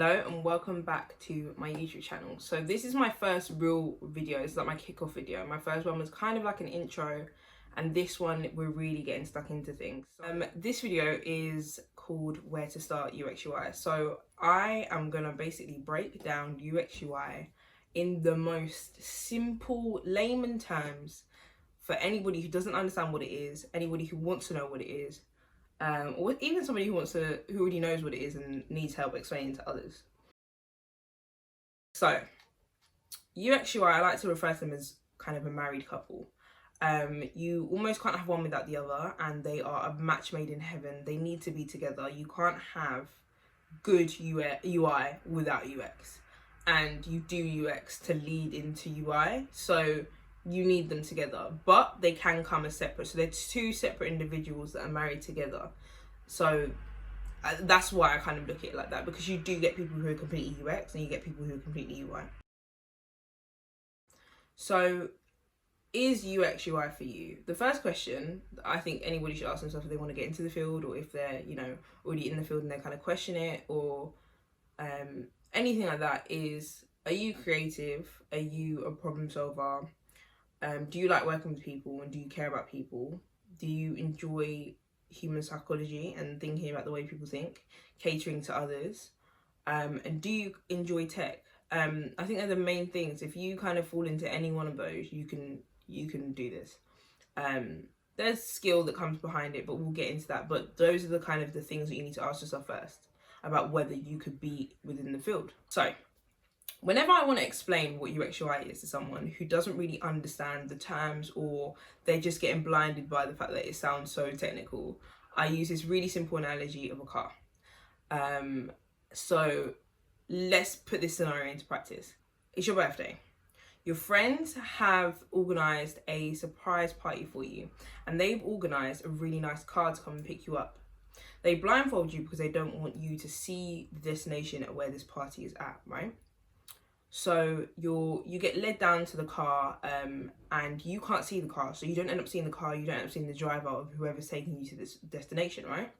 Hello and welcome back to my YouTube channel. So this is my first real video. It's like my kickoff video. My first one was kind of like an intro, and this one we're really getting stuck into things. This video is called Where to Start UXUI. So I am gonna basically break down UXUI in the most simple layman terms for anybody who doesn't understand what it is, anybody who wants to know what it is, or even somebody who already knows what it is and needs help explaining to others. So, UXUI, I like to refer to them as kind of a married couple. You almost can't have one without the other, and they are a match made in heaven. They need to be together. You can't have good UI without UX, and you do UX to lead into UI. So you need them together, but they can come as separate. So they're two separate individuals that are married together. So that's why I kind of look at it like that, because you do get people who are completely UX and you get people who are completely UI. So is UX UI for you? The first question I think anybody should ask themselves if they want to get into the field, or if they're, already in the field and they kind of question it, or anything like that, is, are you creative? Are you a problem solver? Do you like working with people, and do you care about people? Do you enjoy human psychology and thinking about the way people think, catering to others? And do you enjoy tech? I think they're the main things. If you kind of fall into any one of those, you can do this. There's skill that comes behind it, but we'll get into that. But those are the kind of the things that you need to ask yourself first about whether you could be within the field. So whenever I want to explain what UX/UI is to someone who doesn't really understand the terms, or they're just getting blinded by the fact that it sounds so technical, I use this really simple analogy of a car. So let's put this scenario into practice. It's your birthday. Your friends have organised a surprise party for you, and they've organised a really nice car to come and pick you up. They blindfold you because they don't want you to see the destination at where this party is at, right? So you get led down to the car, and you can't see the car, so you don't end up seeing the car, you don't end up seeing the driver of whoever's taking you to this destination, right?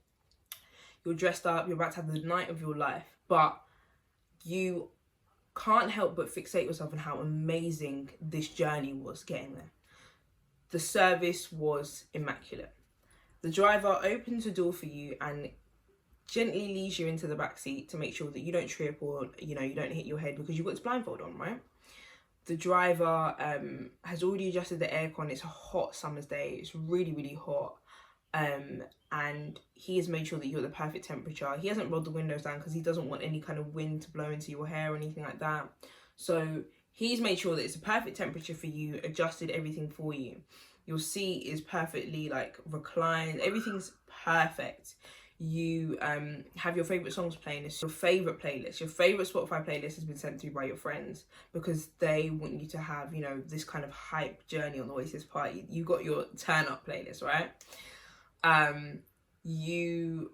You're dressed up, you're about to have the night of your life, but you can't help but fixate yourself on how amazing this journey was getting there. The service was immaculate. The driver opens the door for you and gently leads you into the back seat to make sure that you don't trip, or you don't hit your head because you've got this blindfold on, right? The driver has already adjusted the aircon. It's a hot summer's day. It's really, really hot. And he has made sure that you're at the perfect temperature. He hasn't rolled the windows down because he doesn't want any kind of wind to blow into your hair or anything like that. So he's made sure that it's a perfect temperature for you, adjusted everything for you. Your seat is perfectly reclined. Everything's perfect. You have your favourite songs playing. It's your favourite playlist. Your favourite Spotify playlist has been sent to you by your friends because they want you to have, this kind of hype journey on the way to this party. You got your turn up playlist, right? You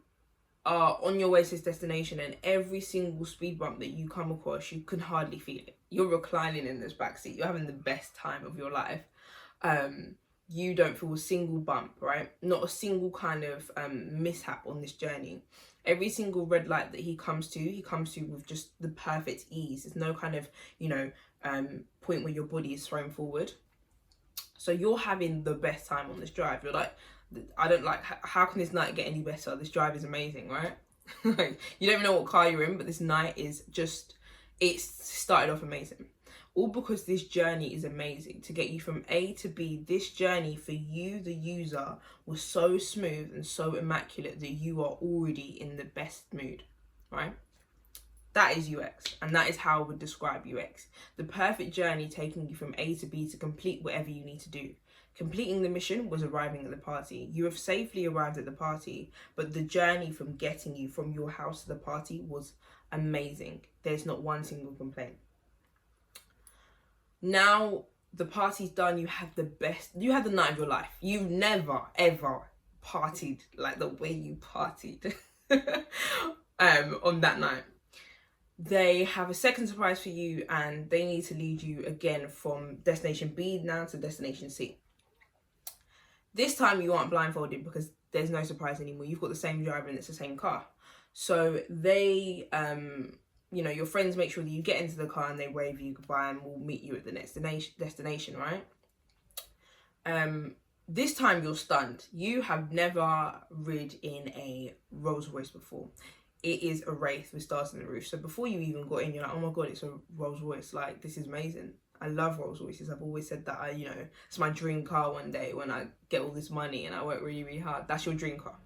are on your way to this destination, and every single speed bump that you come across, you can hardly feel it. You're reclining in this backseat. You're having the best time of your life. You don't feel a single bump, right? Not a single kind of mishap on this journey. Every single red light that he comes to with just the perfect ease. There's no kind of, point where your body is thrown forward. So you're having the best time on this drive. You're like, how can this night get any better? This drive is amazing, right? You don't even know what car you're in, but this night is just, it's started off amazing. All because this journey is amazing. To get you from A to B, this journey for you, the user, was so smooth and so immaculate that you are already in the best mood, right? That is UX, and that is how I would describe UX. The perfect journey taking you from A to B to complete whatever you need to do. Completing the mission was arriving at the party. You have safely arrived at the party, but the journey from getting you from your house to the party was amazing. There's not one single complaint. Now the party's done, you had the night of your life. You've never, ever partied like the way you partied on that night. They have a second surprise for you, and they need to lead you again from destination B now to destination C. This time you aren't blindfolded because there's no surprise anymore. You've got the same driver and it's the same car. So they you know, your friends make sure that you get into the car and they wave you goodbye and will meet you at the next destination, right? This time you're stunned. You have never rid in a Rolls Royce before. It is a Wraith with stars in the roof. So before you even got in, you're like, oh my God, it's a Rolls Royce. Like, this is amazing. I love Rolls Royces. I've always said that, you know, it's my dream car one day when I get all this money and I work really, really hard. That's your dream car.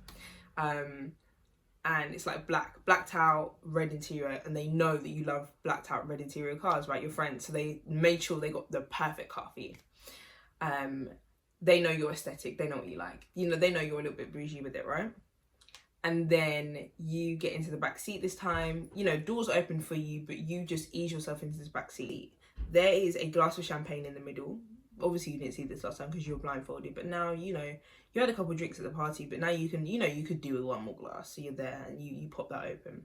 And it's like blacked out, red interior, and they know that you love blacked out, red interior cars, right? Your friends. So they made sure they got the perfect car for you. They know your aesthetic. They know what you like. You know, they know you're a little bit bougie with it, right? And then you get into the back seat this time. You know, doors open for you, but you just ease yourself into this back seat. There is a glass of champagne in the middle. Obviously, you didn't see this last time because you were blindfolded. But now, you know, you had a couple of drinks at the party, but now you can, you know, you could do with one more glass. So you're there and you pop that open.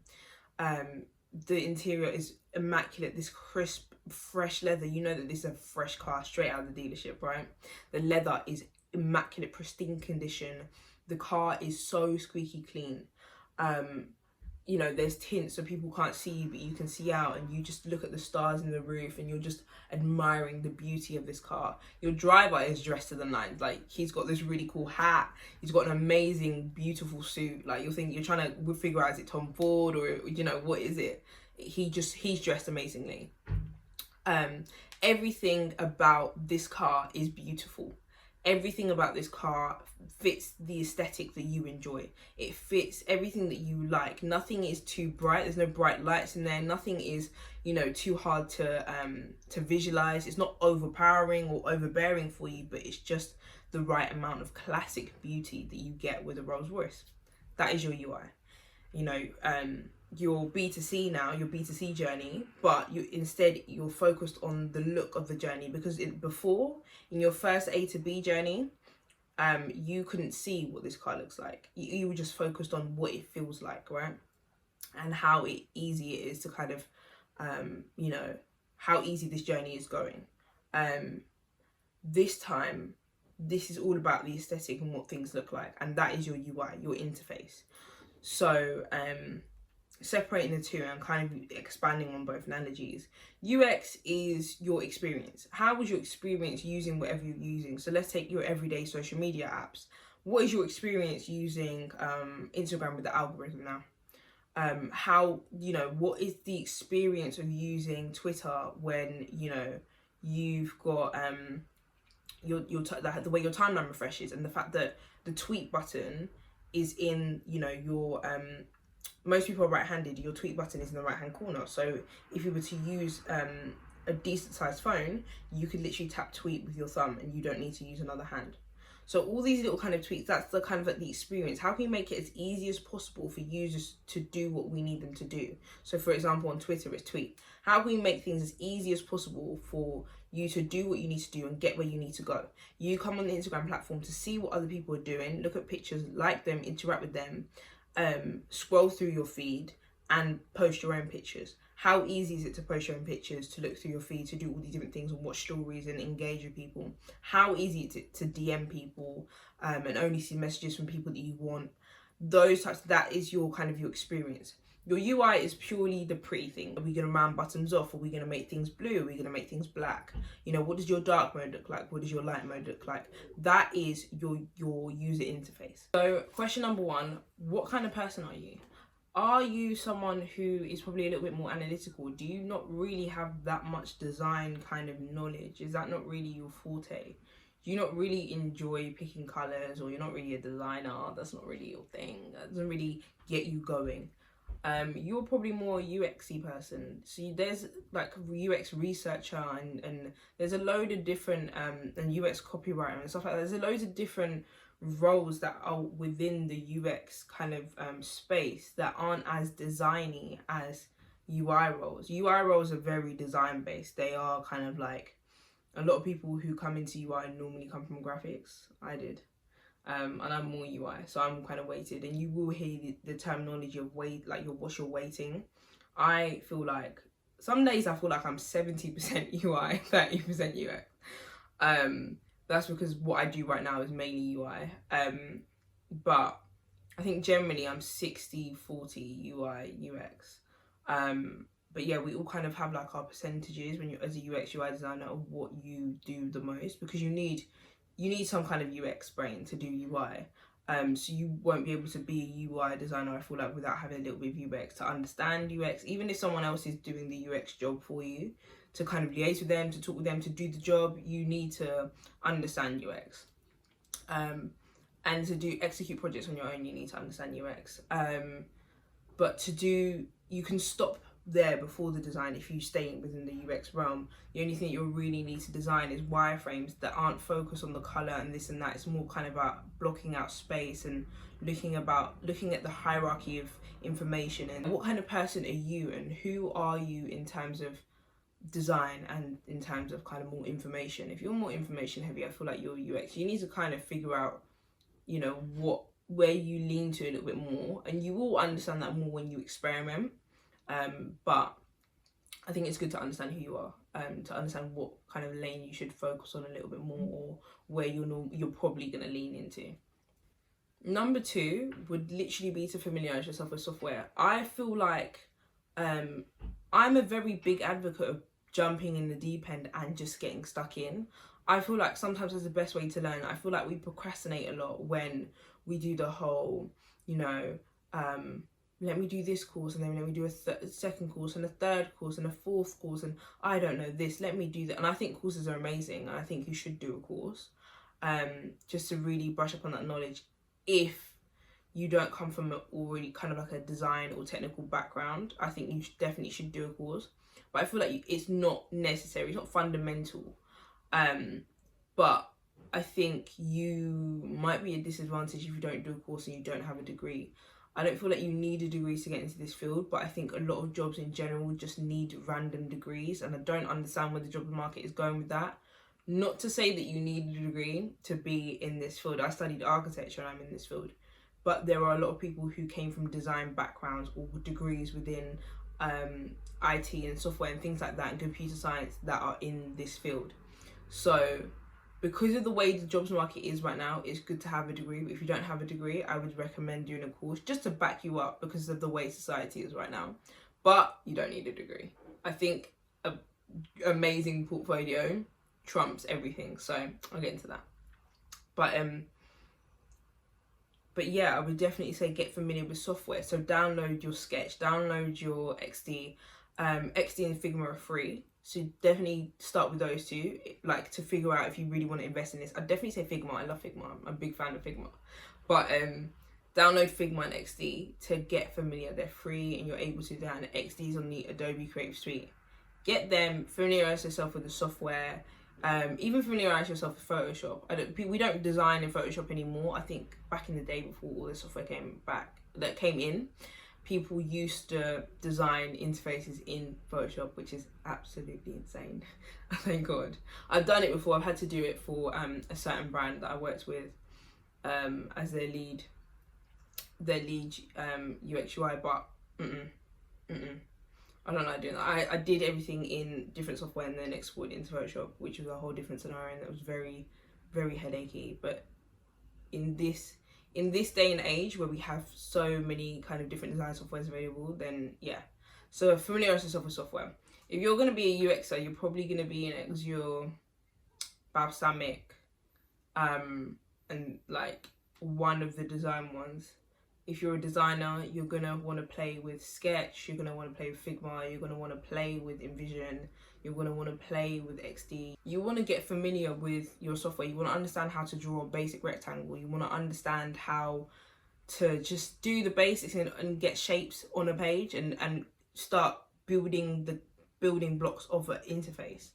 The interior is immaculate. This crisp, fresh leather. You know that this is a fresh car straight out of the dealership, right? The leather is immaculate, pristine condition. The car is so squeaky clean. You know, there's tints so people can't see you, but you can see out, and you just look at the stars in the roof and you're just admiring the beauty of this car. Your driver is dressed to the nines. Like, he's got this really cool hat. He's got an amazing, beautiful suit. Like, you're trying to figure out, is it Tom Ford or, you know, what is it? He's dressed amazingly. Everything about this car is beautiful. Everything about this car fits the aesthetic that you enjoy. It fits everything that you like. Nothing is too bright. There's no bright lights in there. Nothing is, you know, too hard to visualize. It's not overpowering or overbearing for you, but it's just the right amount of classic beauty that you get with a Rolls Royce. That is your UI. You know, your B2C now, your B2C journey, but you're focused on the look of the journey, because before, in your first A to B journey, you couldn't see what this car looks like. You were just focused on what it feels like, right? And how easy it is to kind of, you know, how easy this journey is going. This time, this is all about the aesthetic and what things look like, and that is your UI, your interface. So, separating the two and kind of expanding on both analogies. UX is your experience. How was your experience using whatever you're using? So let's take your everyday social media apps. What is your experience using Instagram with the algorithm now? How, you know, what is the experience of using Twitter when, you know, you've got the way your timeline refreshes, and the fact that the tweet button is in, you know, your most people are right-handed. Your tweet button is in the right-hand corner. So if you were to use a decent-sized phone, you could literally tap tweet with your thumb and you don't need to use another hand. So all these little kind of tweaks, that's the kind of like the experience. How can we make it as easy as possible for users to do what we need them to do? So for example, on Twitter, it's tweet. How can we make things as easy as possible for you to do what you need to do and get where you need to go? You come on the Instagram platform to see what other people are doing, look at pictures, like them, interact with them, scroll through your feed and post your own pictures. How easy is it to post your own pictures, to look through your feed, to do all these different things and watch stories and engage with people? How easy is it to DM people and only see messages from people that you want? Those types, that is your kind of your experience. Your UI is purely the pretty thing. Are we going to round buttons off? Are we going to make things blue? Are we going to make things black? You know, what does your dark mode look like? What does your light mode look like? That is your user interface. So question number one, what kind of person are you? Are you someone who is probably a little bit more analytical? Do you not really have that much design kind of knowledge? Is that not really your forte? Do you not really enjoy picking colors, or you're not really a designer? That's not really your thing. That doesn't really get you going. You're probably more a UXy person. So there's like UX researcher and there's a load of different and UX copywriter and stuff like that. There's a loads of different roles that are within the UX kind of space that aren't as designy as UI roles. UI roles are very design based. They are kind of like, a lot of people who come into UI normally come from graphics. I did. And I'm more UI, so I'm kind of weighted, and you will hear the terminology of weight, like what's your weighting. I feel like some days I feel like I'm 70% UI, 30% UX. That's because what I do right now is mainly UI. But I think generally I'm 60-40 UI, UX. But yeah, we all kind of have like our percentages when you're as a UX UI designer of what you do the most, because you need some kind of UX brain to do UI. So you won't be able to be a UI designer, I feel like, without having a little bit of UX to understand UX. Even if someone else is doing the UX job for you, to kind of liaise with them, to talk with them, to do the job, you need to understand UX. And to execute projects on your own, you need to understand UX. But you can stop there before the design if you stay within the UX realm. The only thing you really need to design is wireframes that aren't focused on the color and this and that. It's more kind of about blocking out space and looking at the hierarchy of information and what kind of person are you and who are you in terms of design and in terms of kind of more information. If you're more information heavy, I feel like you're UX. You need to kind of figure out, you know, where you lean to a little bit more, and you will understand that more when you experiment. But I think it's good to understand who you are, to understand what kind of lane you should focus on a little bit more, or where you're probably going to lean into. Number 2 would literally be to familiarize yourself with software. I feel like I'm a very big advocate of jumping in the deep end and just getting stuck in. I feel like sometimes that's the best way to learn. I feel like we procrastinate a lot when we do the whole, you know, let me do this course, and then let me do a second course and a third course and a fourth course, and I don't know this, let me do that. And I think courses are amazing, and I think you should do a course, just to really brush up on that knowledge. If you don't come from already kind of like a design or technical background, I think you definitely should do a course. But I feel like it's not necessary, it's not fundamental. But I think you might be a disadvantage if you don't do a course and you don't have a degree. I don't feel like you need a degree to get into this field, but I think a lot of jobs in general just need random degrees, and I don't understand where the job market is going with that. Not to say that you need a degree to be in this field. I studied architecture and I'm in this field, but there are a lot of people who came from design backgrounds or degrees within IT and software and things like that, and computer science, that are in this field. So because of the way the jobs market is right now, it's good to have a degree. But if you don't have a degree, I would recommend doing a course just to back you up, because of the way society is right now. But you don't need a degree. I think an amazing portfolio trumps everything. So I'll get into that. But yeah, I would definitely say get familiar with software. So download your Sketch, download your XD. XD and Figma are free. So definitely start with those two, like, to figure out if you really want to invest in this. I'd definitely say Figma. I love Figma. I'm a big fan of Figma. But download Figma and XD to get familiar. They're free and you're able to do that. And XD's on the Adobe Creative Suite. Get them, familiarize yourself with the software. Even familiarize yourself with Photoshop. We don't design in Photoshop anymore. I think back in the day, before all the software came in, people used to design interfaces in Photoshop, which is absolutely insane. Thank God. I've done it before. I've had to do it for a certain brand that I worked with as their lead UXUI, but I don't like doing that. I did everything in different software and then exported into Photoshop, which was a whole different scenario, and that was very, very headachy. But in this day and age where we have so many kind of different design softwares available, then yeah. So familiarize yourself with software. If you're going to be a UXer, you're probably going to be in Azure, Balsamic, and like one of the design ones. If you're a designer, you're going to want to play with Sketch, you're going to want to play with Figma, you're going to want to play with InVision, you're going to want to play with XD. You want to get familiar with your software. You want to understand how to draw a basic rectangle. You want to understand how to just do the basics and get shapes on a page and start building the building blocks of an interface.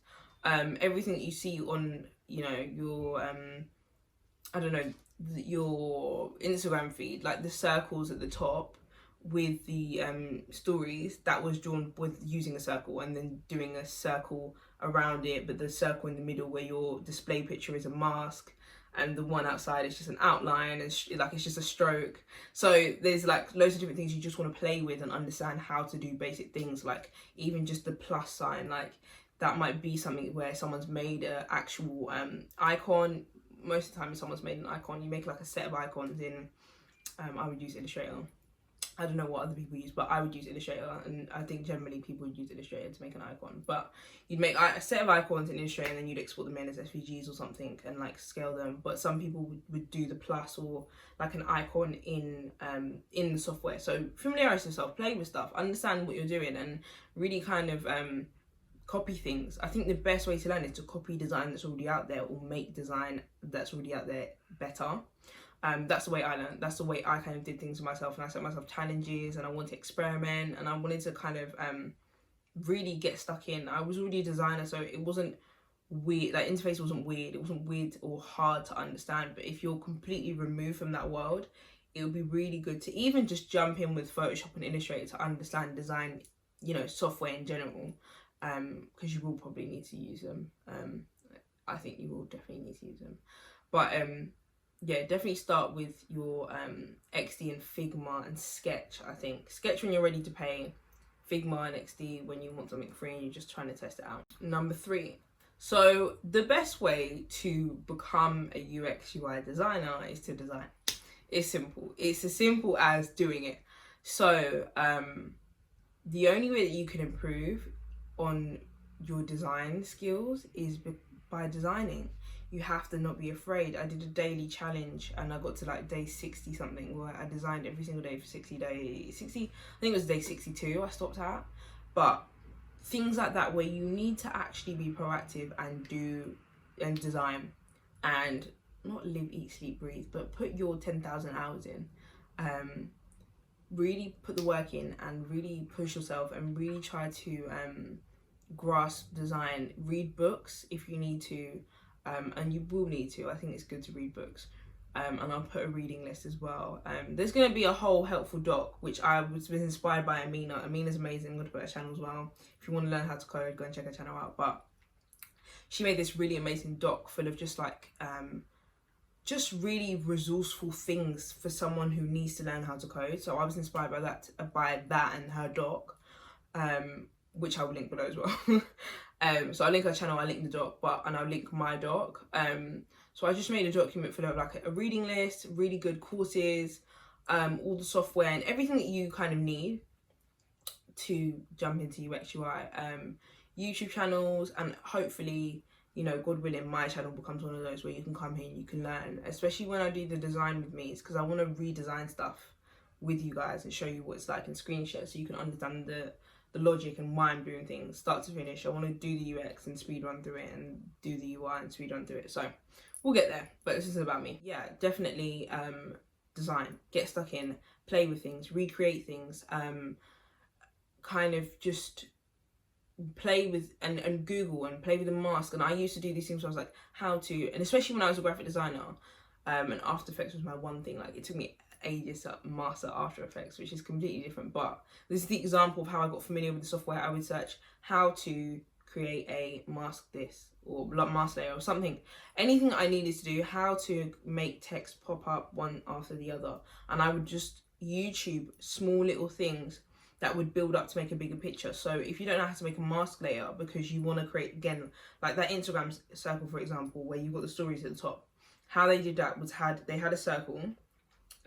Everything that you see on, you know, your, I don't know, your Instagram feed, like the circles at the top with the stories, that was drawn with using a circle and then doing a circle around it, but the circle in the middle where your display picture is a mask and the one outside is just an outline and like it's just a stroke. So there's like loads of different things you just want to play with and understand how to do basic things, like even just the plus sign. Like that might be something where someone's made an actual icon. Most of the time if someone's made an icon, you make like a set of icons in I would use Illustrator, I don't know what other people use, but I would use Illustrator, and I think generally people would use Illustrator to make an icon. But you'd make a set of icons in Illustrator, and then you'd export them in as SVGs or something and like scale them. But some people would do the plus or like an icon in the software. So familiarize yourself, play with stuff, understand what you're doing, and really kind of copy things. I think the best way to learn is to copy design that's already out there, or make design that's already out there better. That's the way I learned. That's the way I kind of did things for myself, and I set myself challenges, and I wanted to experiment, and I wanted to kind of really get stuck in. I was already a designer, so it wasn't weird. Like, interface wasn't weird. It wasn't weird or hard to understand. But if you're completely removed from that world, it would be really good to even just jump in with Photoshop and Illustrator to understand design, you know, software in general, because you will probably need to use them. I think you will definitely need to use them, but yeah, definitely start with your XD and Figma and Sketch. I think Sketch when you're ready to pay, Figma and XD when you want something free and you're just trying to test it out. Number 3. So the best way to become a UX UI designer is to design. It's simple. It's as simple as doing it. So the only way that you can improve on your design skills is by designing. You have to not be afraid. I did a daily challenge and I got to like day 60 something where I designed every single day for 60 days. I think it was day 62 I stopped at. But things like that where you need to actually be proactive and do and design and not live, eat, sleep, breathe, but put your 10,000 hours in. Really put the work in and really push yourself and really try to grasp design. Read books if you need to. And you will need to. I think it's good to read books, and I'll put a reading list as well. There's going to be a whole helpful doc which I was inspired by Amina. Amina's amazing. I'm going to put her channel as well. If you want to learn how to code, go and check her channel out. But she made this really amazing doc full of just like just really resourceful things for someone who needs to learn how to code. So I was inspired by that and her doc, which I will link below as well. So I'll link her channel, I'll link the doc, and I'll link my doc. So I just made a document full of like a reading list, really good courses, all the software and everything that you kind of need to jump into UXUI. YouTube channels, and hopefully, you know, God willing, my channel becomes one of those where you can come here and you can learn, especially when I do the design with me. It's because I want to redesign stuff with you guys and show you what it's like in screen share so you can understand the logic and why I'm doing things start to finish. I want to do the UX and speed run through it, and do the UI and speed run through it. So we'll get there, but this isn't about me. Yeah, definitely design, get stuck in, play with things, recreate things, kind of just play with and Google and play with the mask. And I used to do these things where I was like, how to, and especially when I was a graphic designer, and After Effects was my one thing. Like, it took me ages to master After Effects, which is completely different, but this is the example of how I got familiar with the software. I would search how to create a mask this, or mask layer or something, anything I needed to do, how to make text pop up one after the other, and I would just YouTube small little things that would build up to make a bigger picture. So if you don't know how to make a mask layer because you want to create, again, like that Instagram circle, for example, where you've got the stories at the top, how they did that was they had a circle.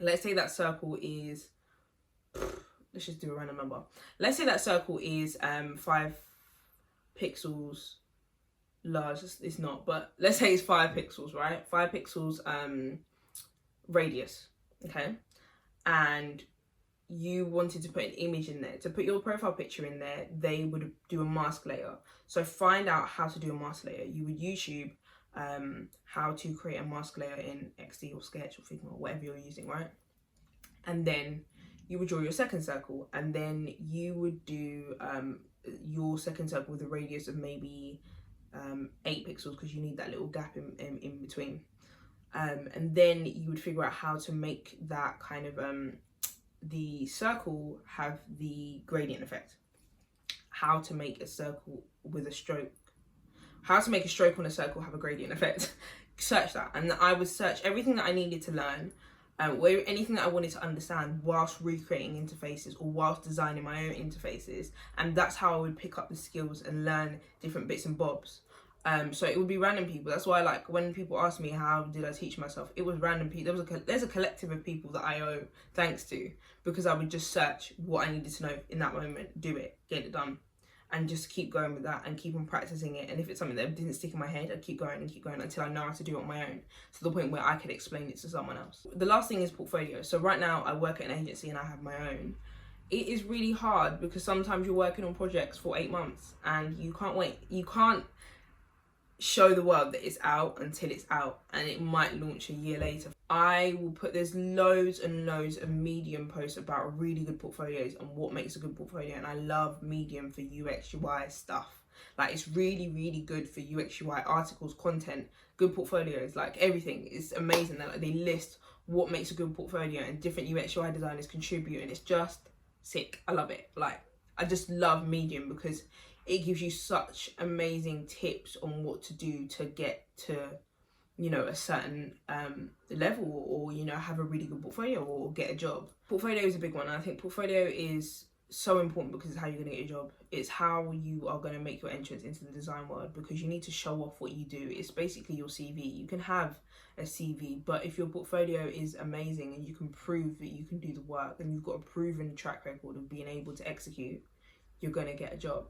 Let's say that circle is, let's just do a random number. Let's say that circle is 5 pixels large. It's not, but let's say it's 5 pixels, right? 5 pixels radius, okay? And you wanted to put an image in there. To put your profile picture in there, they would do a mask layer. So find out how to do a mask layer. You would YouTube how to create a mask layer in XD or Sketch or Figma or whatever you're using, right? And then you would draw your second circle, and then you would do your second circle with a radius of maybe 8 pixels, because you need that little gap in between. And then you would figure out how to make that kind of the circle have the gradient effect, how to make a circle with a stroke, how to make a stroke on a circle have a gradient effect. Search that, and I would search everything that I needed to learn, anything that I wanted to understand whilst recreating interfaces or whilst designing my own interfaces, and that's how I would pick up the skills and learn different bits and bobs. So it would be random people. That's why, like, when people ask me how did I teach myself, it was random people. There's a collective of people that I owe thanks to, because I would just search what I needed to know in that moment, do it, get it done, and just keep going with that and keep on practicing it. And if it's something that didn't stick in my head, I'd keep going until I know how to do it on my own, to the point where I could explain it to someone else. The last thing is portfolio. So right now I work at an agency and I have my own. It is really hard because sometimes you're working on projects for 8 months and you can't wait. You can't show the world that it's out until it's out, and it might launch a year later. There's loads and loads of Medium posts about really good portfolios and what makes a good portfolio, and I love Medium for UXUI stuff. Like, it's really, really good for UXUI articles, content, good portfolios, like everything is amazing. That, like, they list what makes a good portfolio and different UXUI designers contribute, and it's just sick. I love it. Like, I just love Medium because it gives you such amazing tips on what to do to get to, you know, a certain level, or, you know, have a really good portfolio or get a job. Portfolio is a big one. And I think portfolio is so important because it's how you're going to get your job. It's how you are going to make your entrance into the design world, because you need to show off what you do. It's basically your CV. You can have a CV, but if your portfolio is amazing and you can prove that you can do the work and you've got a proven track record of being able to execute, you're going to get a job.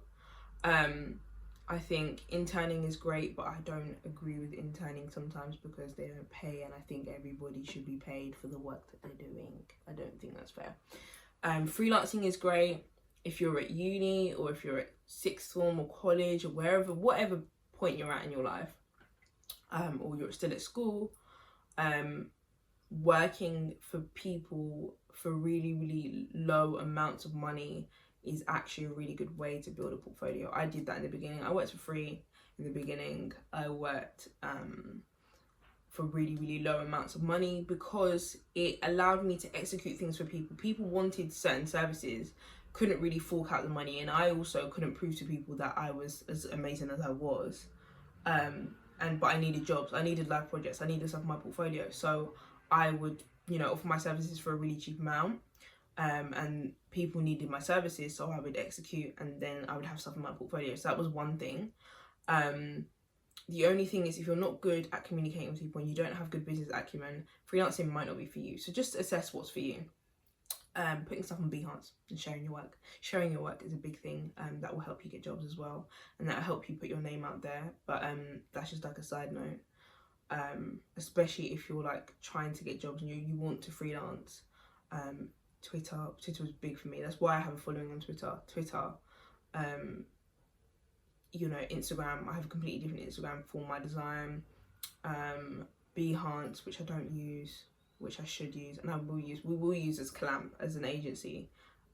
I think interning is great, but I don't agree with interning sometimes because they don't pay, and I think everybody should be paid for the work that they're doing. I don't think that's fair. Freelancing is great if you're at uni, or if you're at sixth form or college, or whatever point you're at in your life, or you're still at school. Working for people for really, really low amounts of money is actually a really good way to build a portfolio. I did that in the beginning. I worked for free in the beginning. I worked for really, really low amounts of money because it allowed me to execute things for people. People wanted certain services, couldn't really fork out the money, and I also couldn't prove to people that I was as amazing as I was. But I needed jobs, I needed live projects, I needed stuff in my portfolio. So I would, you know, offer my services for a really cheap amount. And people needed my services, so I would execute, and then I would have stuff in my portfolio. So that was one thing. The only thing is, if you're not good at communicating with people and you don't have good business acumen, freelancing might not be for you. So just assess what's for you. Putting stuff on Behance and sharing your work. Sharing your work is a big thing, that will help you get jobs as well, and that will help you put your name out there. But that's just like a side note. Especially if you're like trying to get jobs and you want to freelance. Twitter was big for me. That's why I have a following on Twitter. You know, Instagram, I have a completely different Instagram for my design. Behance, which I don't use, which I should use, and we will use as Clamp as an agency.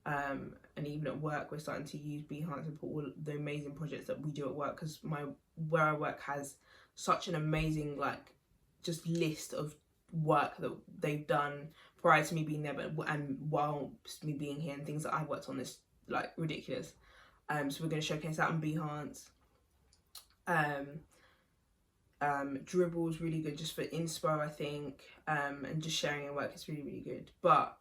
And even at work, we're starting to use Behance and put all the amazing projects that we do at work, because where I work has such an amazing, like, just list of work that they've done prior to me being there, and while me being here, and things that I worked on is like ridiculous. So we're going to showcase that on Behance. Dribble's really good just for inspo, I think, and just sharing your work is really, really good. But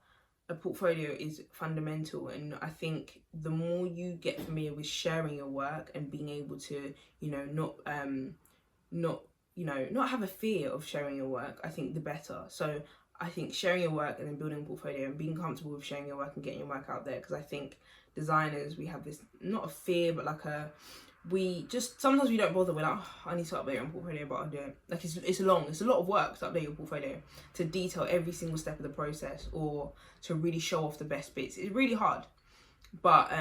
a portfolio is fundamental, and I think the more you get familiar with sharing your work and being able to, you know, not have a fear of sharing your work, I think the better. So I think sharing your work and then building a portfolio and being comfortable with sharing your work and getting your work out there, because I think designers, we have this, not a fear, but like sometimes we don't bother. We're like, oh, I need to update your portfolio, but I'll do it. Like, it's a lot of work to update your portfolio, to detail every single step of the process, or to really show off the best bits. It's really hard, but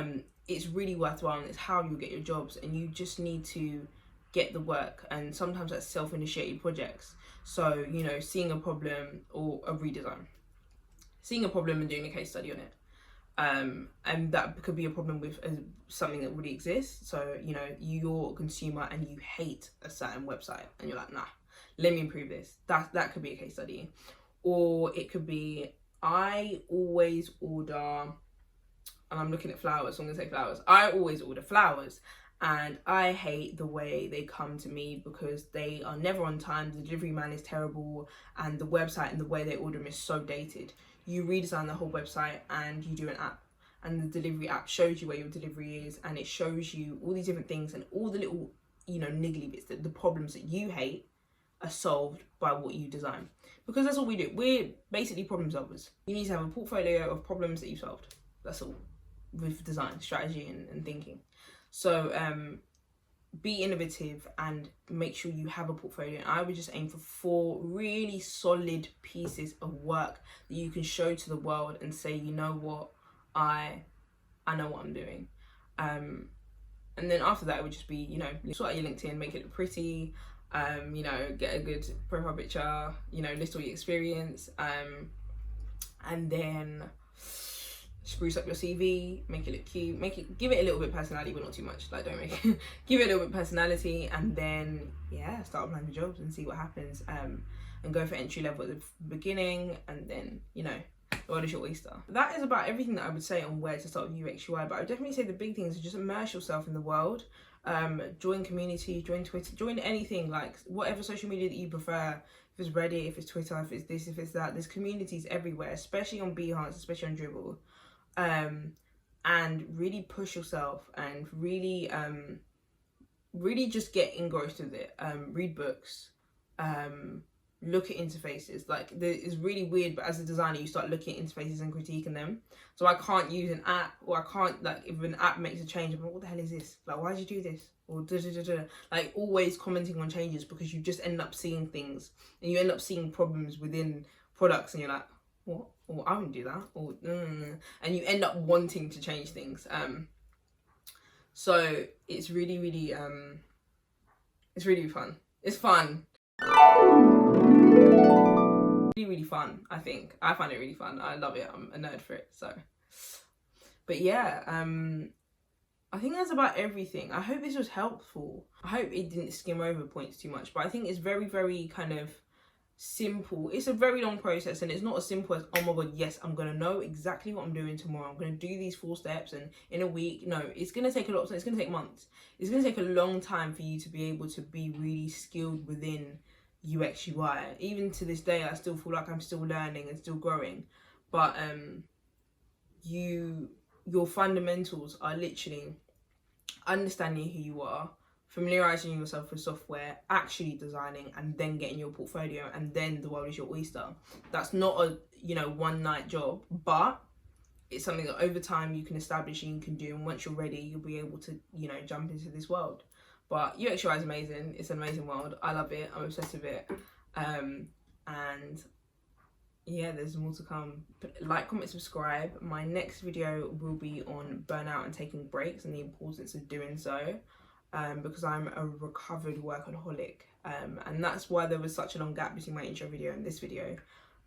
it's really worthwhile, and it's how you get your jobs. And you just need to get the work, and sometimes that's self-initiated projects. So, you know, seeing a problem or a redesign, seeing a problem and doing a case study on it. And that could be a problem with something that already exists. So, you know, you're a consumer and you hate a certain website and you're like, nah, let me improve this. That could be a case study. Or it could be, I always order, and I'm looking at flowers, so I'm gonna say flowers. I always order flowers, and I hate the way they come to me because they are never on time. The delivery man is terrible, and the website and the way they order them is so dated. You redesign the whole website and you do an app, and the delivery app shows you where your delivery is, and it shows you all these different things and all the little you know, niggly bits, the problems that you hate are solved by what you design. Because that's all we do. We're basically problem solvers. You need to have a portfolio of problems that you've solved. That's all, with design, strategy and thinking. So be innovative and make sure you have a portfolio. And I would just aim for 4 really solid pieces of work that you can show to the world and say, you know what, I know what I'm doing. And then after that, it would just be, you know, sort out your LinkedIn, make it look pretty, you know, get a good profile picture, you know, list all your experience, and then spruce up your CV, make it look cute, give it a little bit of personality, but not too much, like don't make it, give it a little bit of personality, and then, yeah, start applying for jobs and see what happens, and go for entry level at the beginning, and then, you know, what is your oyster? That is about everything that I would say on where to start with UXUI, but I would definitely say the big things are just immerse yourself in the world, join community, join Twitter, join anything, like whatever social media that you prefer, if it's Reddit, if it's Twitter, if it's this, if it's that, there's communities everywhere, especially on Behance, especially on Dribble, and really push yourself and really, really just get engrossed with it, read books, look at interfaces. Like, it's really weird, but as a designer you start looking at interfaces and critiquing them. So I can't use an app, or I can't, like, if an app makes a change, I'm like, what the hell is this, like, why did you do this, or da da da da, like always commenting on changes, because you just end up seeing things and you end up seeing problems within products and you're like, what, or I wouldn't do that, or and you end up wanting to change things. So it's really it's really fun. It's fun. Really fun. I find it really fun. I love it. I'm a nerd for it. So, but yeah, I think that's about everything. I hope this was helpful. I hope it didn't skim over points too much, but I think it's very kind of simple. It's a very long process, and it's not as simple as, oh my god, yes, I'm gonna know exactly what I'm doing tomorrow, I'm gonna do these 4 steps and in a week. No, it's gonna take a lot of time. It's gonna take months. It's gonna take a long time for you to be able to be really skilled within UX UI. Even to this day, I still feel like I'm still learning and still growing, but your fundamentals are literally understanding who you are, familiarizing yourself with software, actually designing, and then getting your portfolio, and then the world is your oyster. That's not a, you know, one night job, but it's something that over time you can establish and you can do, and once you're ready, you'll be able to, you know, jump into this world. But UXUI is amazing. It's an amazing world. I love it. I'm obsessed with it. And yeah, there's more to come. Like, comment, subscribe. My next video will be on burnout and taking breaks and the importance of doing so, because I'm a recovered workaholic, and that's why there was such a long gap between my intro video and this video.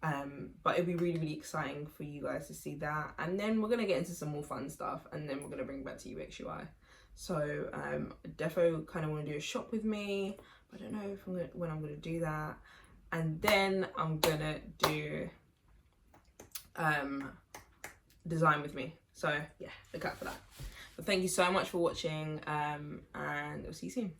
But it'll be really exciting for you guys to see that, and then we're gonna get into some more fun stuff, and then we're gonna bring it back to UXUI. So defo kind of want to do a shop with me, but I don't know if when I'm gonna do that. And then I'm gonna do design with me. So yeah, look out for that. But thank you so much for watching, and I'll see you soon.